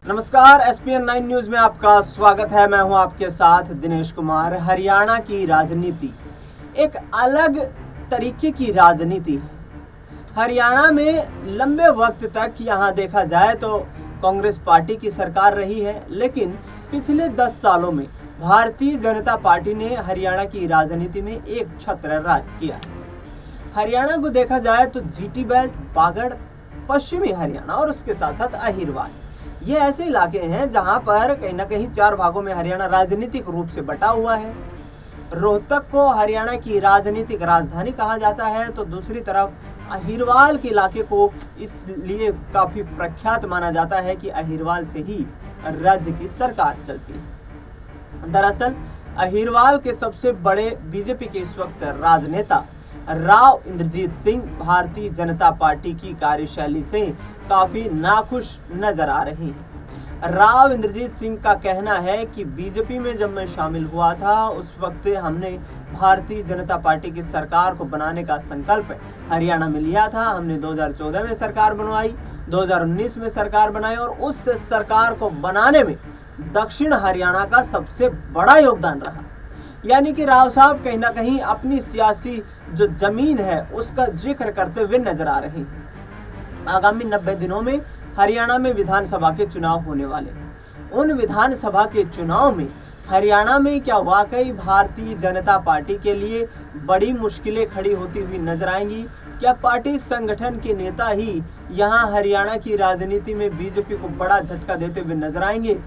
नमस्कार, ESPN 9 news में आपका स्वागत है। मैं हूं आपके साथ दिनेश कुमार। हरियाणा की राजनीति एक अलग तरीके की राजनीति है। हरियाणा में लंबे वक्त तक यहां देखा जाए तो कांग्रेस पार्टी की सरकार रही है, लेकिन पिछले 10 सालों में भारतीय जनता पार्टी ने हरियाणा की राजनीति में एक छत्र राज किया है। हरियाणा को देखा जाए तो जीटी बेल्ट, बागड़, पश्चिमी हरियाणा और उसके साथ साथ अहिरवाल, ये ऐसे इलाके हैं जहां पर कहीं ना कहीं 4 भागों में हरियाणा राजनीतिक रूप से बटा हुआ है। रोहतक को हरियाणा की राजनीतिक राजधानी कहा जाता है, तो दूसरी तरफ अहिरवाल के इलाके को इसलिए काफी प्रख्यात माना जाता है कि अहिरवाल से ही राज्य की सरकार चलती है। दरअसल अहिरवाल के सबसे बड़े बीजेपी के इस वक्त राजनेता राव इंद्रजीत सिंह भारतीय जनता पार्टी की कार्यशैली से काफी नाखुश नजर आ रही हैं। राव इंद्रजीत सिंह का कहना है कि बीजेपी में जब मैं शामिल हुआ था उस वक्त हमने भारतीय जनता पार्टी की सरकार को बनाने का संकल्प हरियाणा में लिया था। हमने 2014 में सरकार बनवाई, 2019 में सरकार बनाई और उस सरकार को बनाने में दक्षिण हरियाणा का सबसे बड़ा योगदान रहा। यानी कि राव साहब कहीं ना कहीं अपनी सियासी जो जमीन है उसका जिक्र करते हुए नजर आ रहे हैं। आगामी 90 दिनों में हरियाणा में विधानसभा के चुनाव होने वाले हैं। उन विधानसभा के चुनाव में हरियाणा में क्या वाकई भारतीय जनता पार्टी के लिए बड़ी मुश्किलें खड़ी होती हुई नजर आएंगी? क्या पार्टी संगठन के नेता ही यहां हरियाणा की राजनीति में बीजेपी को बड़ा झटका देते हुए नजर आएंगे?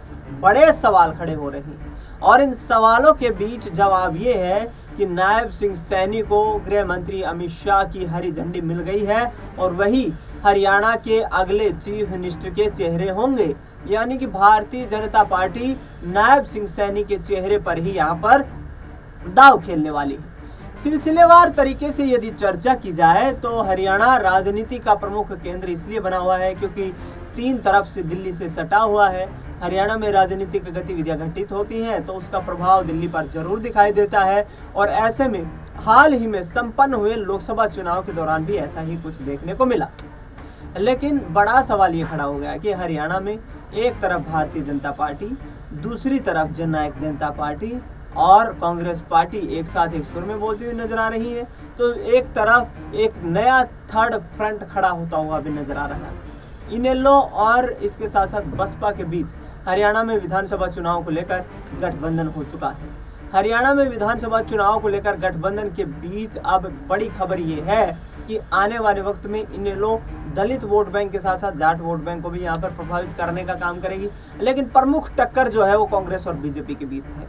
बड़े सवाल खड़े हो रहे हैं और इन सवालों के बीच जवाब ये है कि नायब सिंह सैनी को गृह मंत्री अमित शाह की हरी झंडी मिल गई है और वही हरियाणा के अगले चीफ मिनिस्टर के चेहरे होंगे। यानी कि भारतीय जनता पार्टी नायब सिंह सैनी के चेहरे पर ही यहाँ पर दांव खेलने वाली है। सिलसिलेवार तरीके से यदि चर्चा की जाए तो हरियाणा राजनीति का प्रमुख केंद्र इसलिए बना हुआ है क्योंकि 3 तरफ से दिल्ली से सटा हुआ है। हरियाणा में राजनीतिक गतिविधियां घटित होती हैं तो उसका प्रभाव दिल्ली पर जरूर दिखाई देता है और ऐसे में हाल ही में संपन्न हुए लोकसभा चुनाव के दौरान भी ऐसा ही कुछ देखने को मिला। लेकिन बड़ा सवाल ये खड़ा हो गया कि हरियाणा में एक तरफ भारतीय जनता पार्टी, दूसरी तरफ जननायक जनता पार्टी और कांग्रेस पार्टी एक साथ एक सुर में बोलती हुई नजर आ रही है, तो एक तरफ एक नया थर्ड फ्रंट खड़ा होता हुआ भी नजर आ रहा है। इनेलो और इसके साथ साथ बसपा के बीच हरियाणा में विधानसभा चुनाव को लेकर गठबंधन हो चुका है। हरियाणा में विधानसभा चुनाव को लेकर गठबंधन के बीच अब बड़ी खबर ये है कि आने वाले वक्त में इनेलो दलित वोट बैंक के साथ साथ जाट वोट बैंक को भी यहाँ पर प्रभावित करने का काम करेगी। लेकिन प्रमुख टक्कर जो है वो कांग्रेस और बीजेपी के बीच है।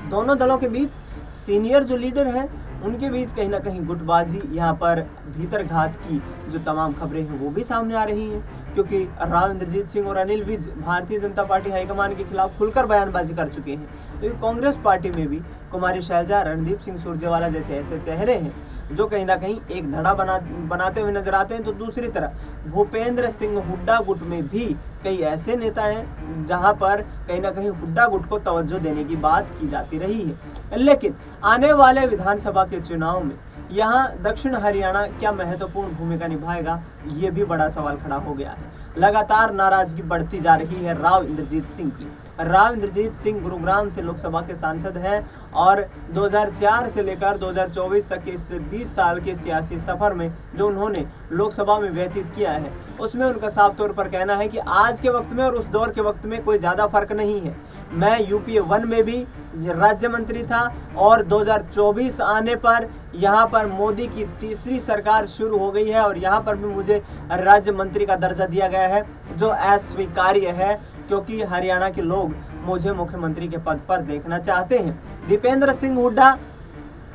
दोनों दलों के बीच सीनियर जो लीडर हैं उनके बीच कहीं ना कहीं गुटबाजी, यहाँ पर भीतर घात की जो तमाम खबरें हैं वो भी सामने आ रही हैं, क्योंकि राव इंद्रजीत सिंह और अनिल विज भारतीय जनता पार्टी हाईकमान के खिलाफ खुलकर बयानबाजी कर चुके हैं। तो कांग्रेस पार्टी में भी कुमारी शैलजा, रणदीप सिंह सुरजेवाला जैसे ऐसे चेहरे हैं जो कहीं ना कहीं एक धड़ा बनाते हुए नजर आते हैं। तो दूसरी तरफ भूपेंद्र सिंह हुड्डा गुट में भी कई ऐसे नेता हैं जहां पर कहीं ना कहीं हुड्डा गुट को तवज्जो देने की बात की जाती रही है। लेकिन आने वाले विधानसभा के चुनाव में यहाँ दक्षिण हरियाणा क्या महत्वपूर्ण भूमिका निभाएगा, ये भी बड़ा सवाल खड़ा हो गया है। लगातार नाराजगी बढ़ती जा रही है राव इंद्रजीत सिंह की। राव इंद्रजीत सिंह गुरुग्राम से लोकसभा के सांसद हैं और 2004 से लेकर 2024 तक के इस 20 साल के सियासी सफर में जो उन्होंने लोकसभा में व्यतीत किया है उसमें उनका साफ तौर पर कहना है कि आज के वक्त में और उस दौर के वक्त में कोई ज़्यादा फर्क नहीं है। मैं यूपीए 1 में भी राज्य मंत्री था और 2024 आने पर यहाँ पर मोदी की तीसरी सरकार शुरू हो गई है और यहाँ पर भी मुझे राज्य मंत्री का दर्जा दिया गया है, जो अस्वीकार्य है क्योंकि हरियाणा के लोग मुझे मुख्यमंत्री के पद पर देखना चाहते हैं। दीपेंद्र सिंह हुड्डा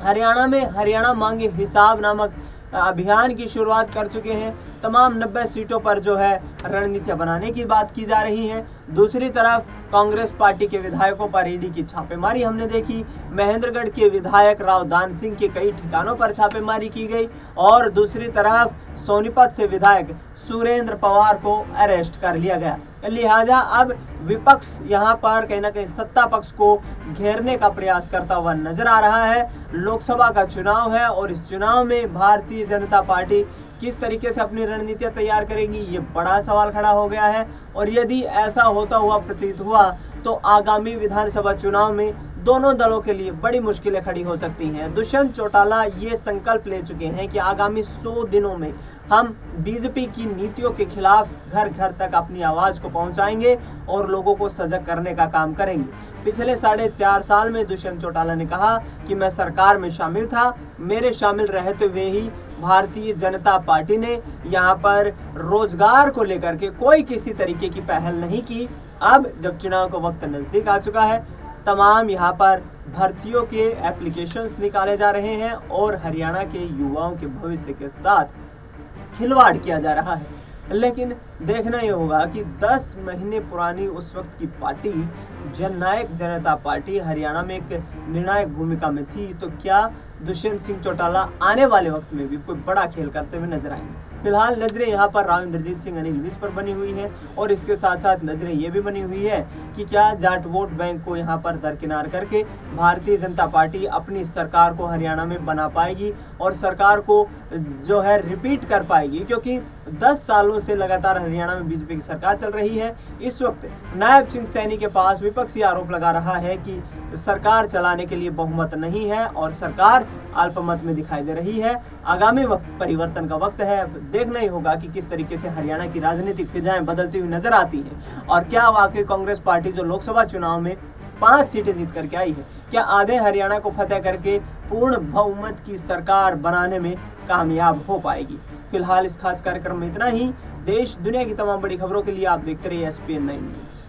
हरियाणा में हरियाणा मांगे हिसाब नामक अभियान की शुरुआत कर चुके हैं। तमाम 90 सीटों पर जो है रणनीतियां बनाने की बात की जा रही है। दूसरी तरफ कांग्रेस पार्टी के विधायकों पर ईडी की छापेमारी हमने देखी। महेंद्रगढ़ के विधायक राव दान सिंह के कई ठिकानों पर छापेमारी की गई और दूसरी तरफ सोनीपत से विधायक सुरेंद्र पवार को अरेस्ट कर लिया गया। लिहाजा अब विपक्ष यहाँ पर कहीं ना कहीं सत्ता पक्ष को घेरने का प्रयास करता हुआ नजर आ रहा है। लोकसभा का चुनाव है और इस चुनाव में भारतीय जनता पार्टी किस तरीके से अपनी रणनीतियां तैयार करेगी, ये बड़ा सवाल खड़ा हो गया है। और यदि ऐसा होता हुआ प्रतीत हुआ तो आगामी विधानसभा चुनाव में दोनों दलों के लिए बड़ी मुश्किलें खड़ी हो सकती हैं। दुष्यंत चौटाला ये संकल्प ले चुके हैं कि आगामी 100 दिनों में हम बीजेपी की नीतियों के खिलाफ घर घर तक अपनी आवाज़ को पहुंचाएंगे और लोगों को सजग करने का काम करेंगे। पिछले 4.5 साल में दुष्यंत चौटाला ने कहा कि मैं सरकार में शामिल था, मेरे शामिल रहते हुए ही भारतीय जनता पार्टी ने यहाँ पर रोजगार को लेकर के कोई किसी तरीके की पहल नहीं की। अब जब चुनाव का वक्त नज़दीक आ चुका है, तमाम यहाँ पर भर्तियों के एप्लीकेशंस निकाले जा रहे हैं और हरियाणा के युवाओं के भविष्य के साथ खिलवाड़ किया जा रहा है। लेकिन देखना ये होगा कि 10 महीने पुरानी उस वक्त की पार्टी जननायक जनता पार्टी हरियाणा में एक निर्णायक भूमिका में थी, तो क्या दुष्यंत सिंह चौटाला आने वाले वक्त में भी कोई बड़ा खेल करते हुए नजर आएंगे। फिलहाल नजरें यहाँ पर राव इंद्रजीत सिंह अनिल विज पर बनी हुई है और इसके साथ साथ नजरें ये भी बनी हुई है कि क्या जाट वोट बैंक को यहाँ पर दरकिनार करके भारतीय जनता पार्टी अपनी सरकार को हरियाणा में बना पाएगी और सरकार को जो है रिपीट कर पाएगी, क्योंकि 10 सालों से लगातार हरियाणा में बीजेपी की सरकार चल रही है। इस वक्त नायब सिंह सैनी के पास विपक्षी आरोप लगा रहा है कि सरकार चलाने के लिए बहुमत नहीं है और सरकार अल्पमत में दिखाई दे रही है। आगामी वक्त परिवर्तन का वक्त है। देखना ही होगा कि किस तरीके से हरियाणा की राजनीतिक फिजाएं बदलती हुई नजर आती हैं और क्या वाकई कांग्रेस पार्टी जो लोकसभा चुनाव में 5 सीटें जीत करके आई है, क्या आधे हरियाणा को फतेह करके पूर्ण बहुमत की सरकार बनाने में कामयाब हो पाएगी। फिलहाल इस खास कार्यक्रम में इतना ही। देश दुनिया की तमाम बड़ी खबरों के लिए आप देखते रहिए SPN 9 न्यूज।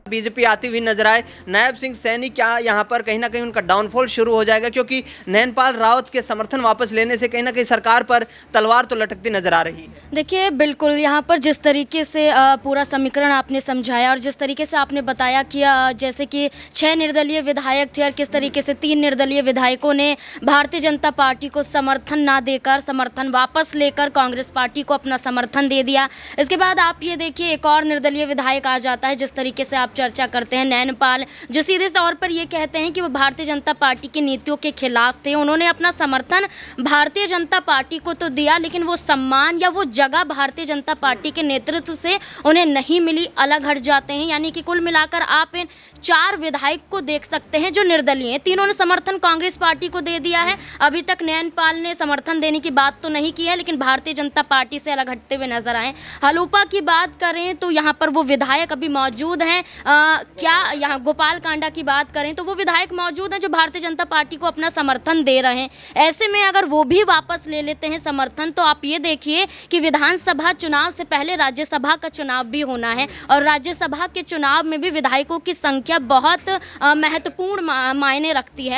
बीजेपी आती हुई नजर आए, नायब सिंह सैनी क्या यहाँ पर कहीं ना कहीं उनका डाउनफॉल शुरू हो जाएगा, क्योंकि नैनपाल रावत के समर्थन वापस लेने से कहीं ना कहीं सरकार पर तलवार तो लटकती नजर आ रही है। देखिए बिल्कुल, यहाँ पर जिस तरीके से पूरा समीकरण आपने समझाया और जिस तरीके से आपने बताया कि जैसे कि 6 निर्दलीय विधायक थे और किस तरीके से 3 निर्दलीय विधायकों ने भारतीय जनता पार्टी को समर्थन ना देकर समर्थन वापस लेकर कांग्रेस पार्टी को अपना समर्थन दे दिया। इसके बाद आप ये देखिए एक और निर्दलीय विधायक आ जाता है, जिस तरीके से आप चर्चा करते हैं, नैनपाल, जो सीधे तौर पर ये कहते हैं कि वो भारतीय जनता पार्टी की नीतियों के खिलाफ थे। उन्होंने अपना समर्थन भारतीय जनता पार्टी को तो दिया, लेकिन वो सम्मान या वो जगह भारतीय जनता पार्टी के नेतृत्व से उन्हें नहीं मिली, अलग हट जाते हैं। यानी कि कुल मिलाकर आप इन 4 विधायक को देख सकते हैं जो निर्दलीय हैं। तीनों ने समर्थन कांग्रेस पार्टी को दे दिया है। अभी तक नैनपाल ने समर्थन देने की बात तो नहीं की है, लेकिन भारतीय जनता पार्टी से अलग हटते हुए नजर आए। हलूपा की बात करें तो यहाँ पर वो विधायक अभी मौजूद हैं। क्या यहाँ गोपाल कांडा की बात करें तो वो विधायक मौजूद हैं जो भारतीय जनता पार्टी को अपना समर्थन दे रहे हैं। ऐसे में अगर वो भी वापस ले लेते हैं समर्थन, तो आप ये देखिए कि विधानसभा चुनाव से पहले राज्यसभा का चुनाव भी होना है और राज्यसभा के चुनाव में भी विधायकों की संख्या बहुत महत्वपूर्ण मायने रखती है।